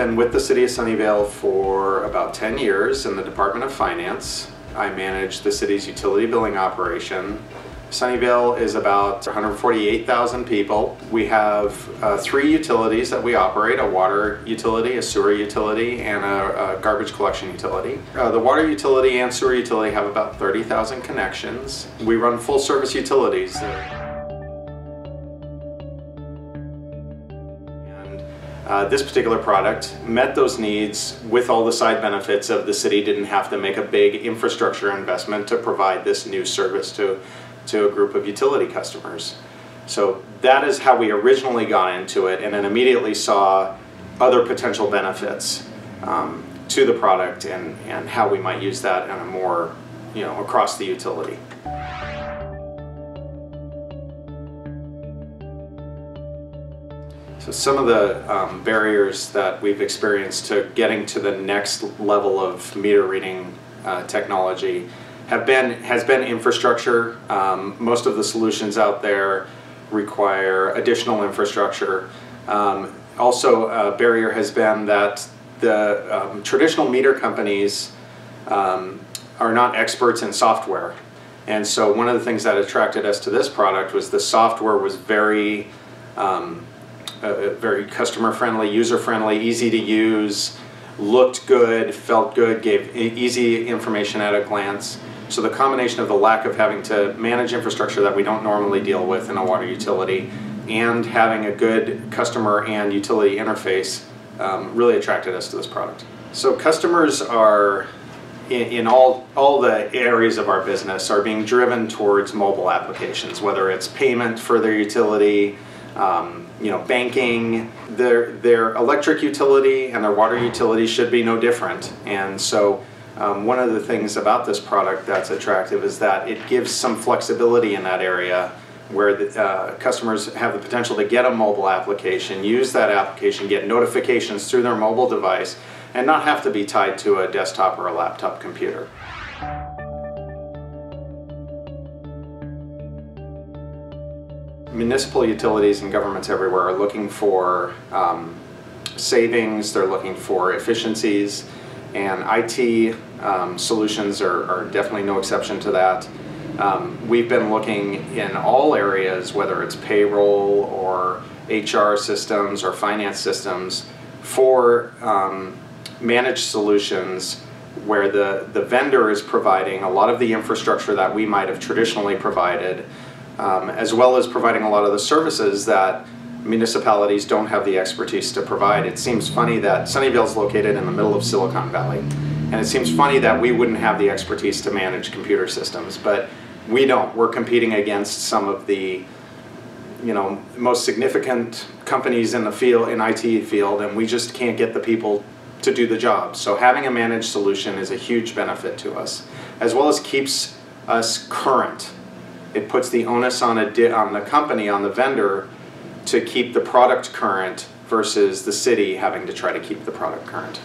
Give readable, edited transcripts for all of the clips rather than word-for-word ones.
been with the City of Sunnyvale for about 10 years in the Department of Finance. I manage the city's utility billing operation. Sunnyvale is about 148,000 people. We have 3 utilities that we operate: a water utility, a sewer utility, and a garbage collection utility. The water utility and sewer utility have about 30,000 connections. We run full service utilities. This particular product met those needs with all the side benefits of the city didn't have to make a big infrastructure investment to provide this new service to a group of utility customers. So that is how we originally got into it, and then immediately saw other potential benefits to the product and how we might use that in a more, across the utility. So some of the barriers that we've experienced to getting to the next level of meter reading technology has been infrastructure. Most of the solutions out there require additional infrastructure. Also, a barrier has been that the traditional meter companies are not experts in software. And so one of the things that attracted us to this product was the software was very customer-friendly, user-friendly, easy to use, looked good, felt good, gave easy information at a glance. So the combination of the lack of having to manage infrastructure that we don't normally deal with in a water utility and having a good customer and utility interface really attracted us to this product. So customers are, in all the areas of our business, are being driven towards mobile applications, whether it's payment for their utility, banking. Their electric utility and their water utility should be no different. And so one of the things about this product that's attractive is that it gives some flexibility in that area where the, customers have the potential to get a mobile application, use that application, get notifications through their mobile device, and not have to be tied to a desktop or a laptop computer. Municipal utilities and governments everywhere are looking for savings, they're looking for efficiencies, and IT solutions are definitely no exception to that. We've been looking in all areas, whether it's payroll or HR systems or finance systems, for managed solutions where the vendor is providing a lot of the infrastructure that we might have traditionally provided, as well as providing a lot of the services that municipalities don't have the expertise to provide. It seems funny that Sunnyvale is located in the middle of Silicon Valley, and it seems funny that we wouldn't have the expertise to manage computer systems, but we don't. We're competing against some of the most significant companies in the field, in IT field, and we just can't get the people to do the job. So having a managed solution is a huge benefit to us, as well as keeps us current. It puts the onus on the company, on the vendor, to keep the product current versus the city having to try to keep the product current.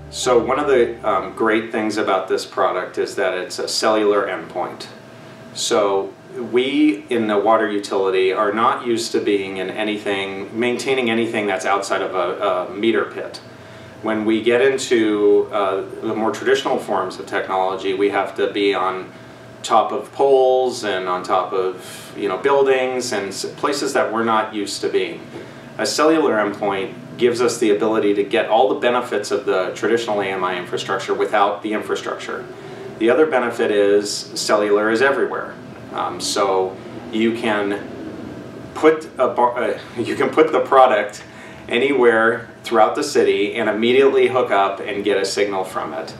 So one of the great things about this product is that it's a cellular endpoint. So we in the water utility are not used to being in maintaining anything that's outside of a meter pit. When we get into the more traditional forms of technology, we have to be on top of poles and on top of buildings and places that we're not used to being. A cellular endpoint gives us the ability to get all the benefits of the traditional AMI infrastructure without the infrastructure. The other benefit is cellular is everywhere. So you can put the product anywhere throughout the city and immediately hook up and get a signal from it.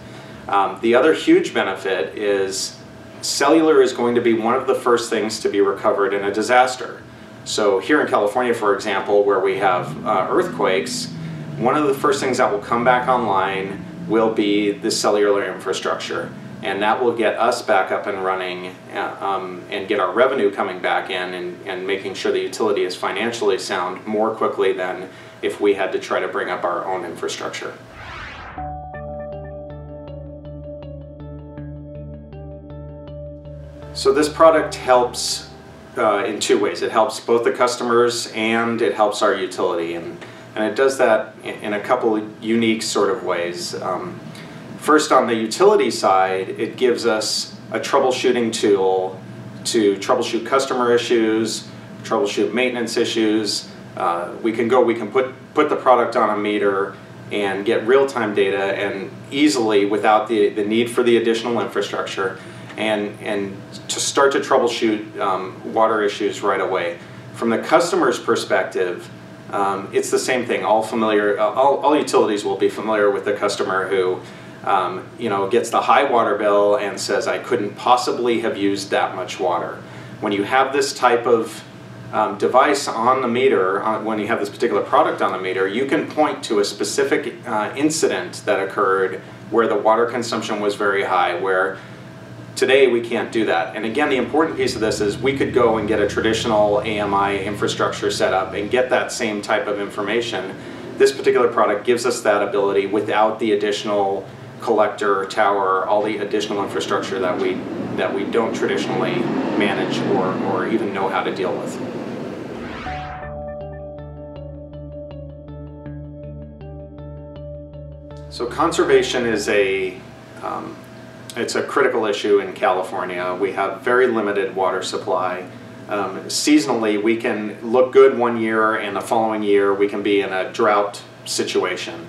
The other huge benefit is cellular is going to be one of the first things to be recovered in a disaster. So here in California, for example, where we have earthquakes, one of the first things that will come back online will be the cellular infrastructure. And that will get us back up and running and get our revenue coming back in and making sure the utility is financially sound more quickly than if we had to try to bring up our own infrastructure. So this product helps in two ways. It helps both the customers and it helps our utility, and it does that in a couple of unique sort of ways. First, on the utility side, it gives us a troubleshooting tool to troubleshoot customer issues, troubleshoot maintenance issues. We can put the product on a meter and get real-time data, and easily, without the need for the additional infrastructure, and to start to troubleshoot water issues right away. From the customer's perspective, it's the same thing. All utilities will be familiar with the customer who gets the high water bill and says, I couldn't possibly have used that much water. When you have this type of device on the meter, when you have this particular product on the meter, you can point to a specific incident that occurred where the water consumption was very high, where today we can't do that. And again, the important piece of this is we could go and get a traditional AMI infrastructure set up and get that same type of information. This particular product gives us that ability without the additional collector, tower, all the additional infrastructure that we don't traditionally manage or even know how to deal with. So conservation is it's a critical issue in California. We have very limited water supply. Seasonally, we can look good one year, and the following year we can be in a drought situation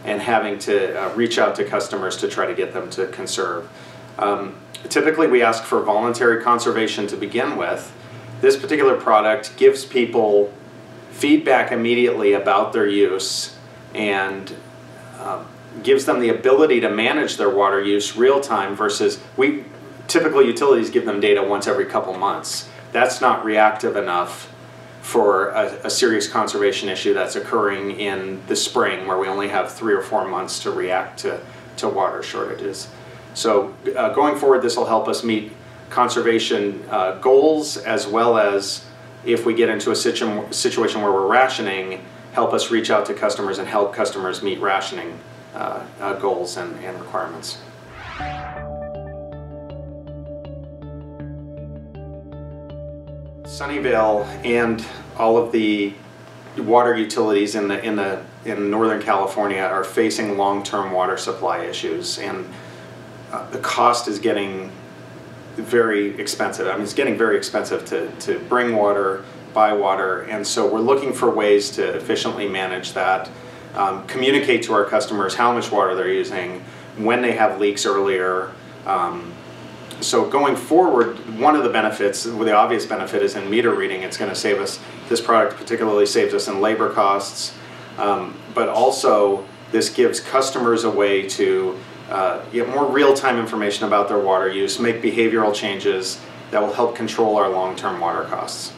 and having to reach out to customers to try to get them to conserve. Typically we ask for voluntary conservation to begin with. This particular product gives people feedback immediately about their use and gives them the ability to manage their water use real time versus typical utilities give them data once every couple months. That's not reactive enough for a serious conservation issue that's occurring in the spring, where we only have 3 or 4 months to react to water shortages. So going forward, this will help us meet conservation goals, as well as, if we get into a situation where we're rationing, help us reach out to customers and help customers meet rationing goals and requirements. Sunnyvale and all of the water utilities in Northern California are facing long-term water supply issues, and the cost is getting very expensive. I mean, it's getting very expensive to bring water, buy water, and so we're looking for ways to efficiently manage that, communicate to our customers how much water they're using, when they have leaks earlier. So going forward, one of the benefits, the obvious benefit, is in meter reading. It's going to save us, this product particularly saves us in labor costs, but also this gives customers a way to get more real-time information about their water use, make behavioral changes that will help control our long-term water costs.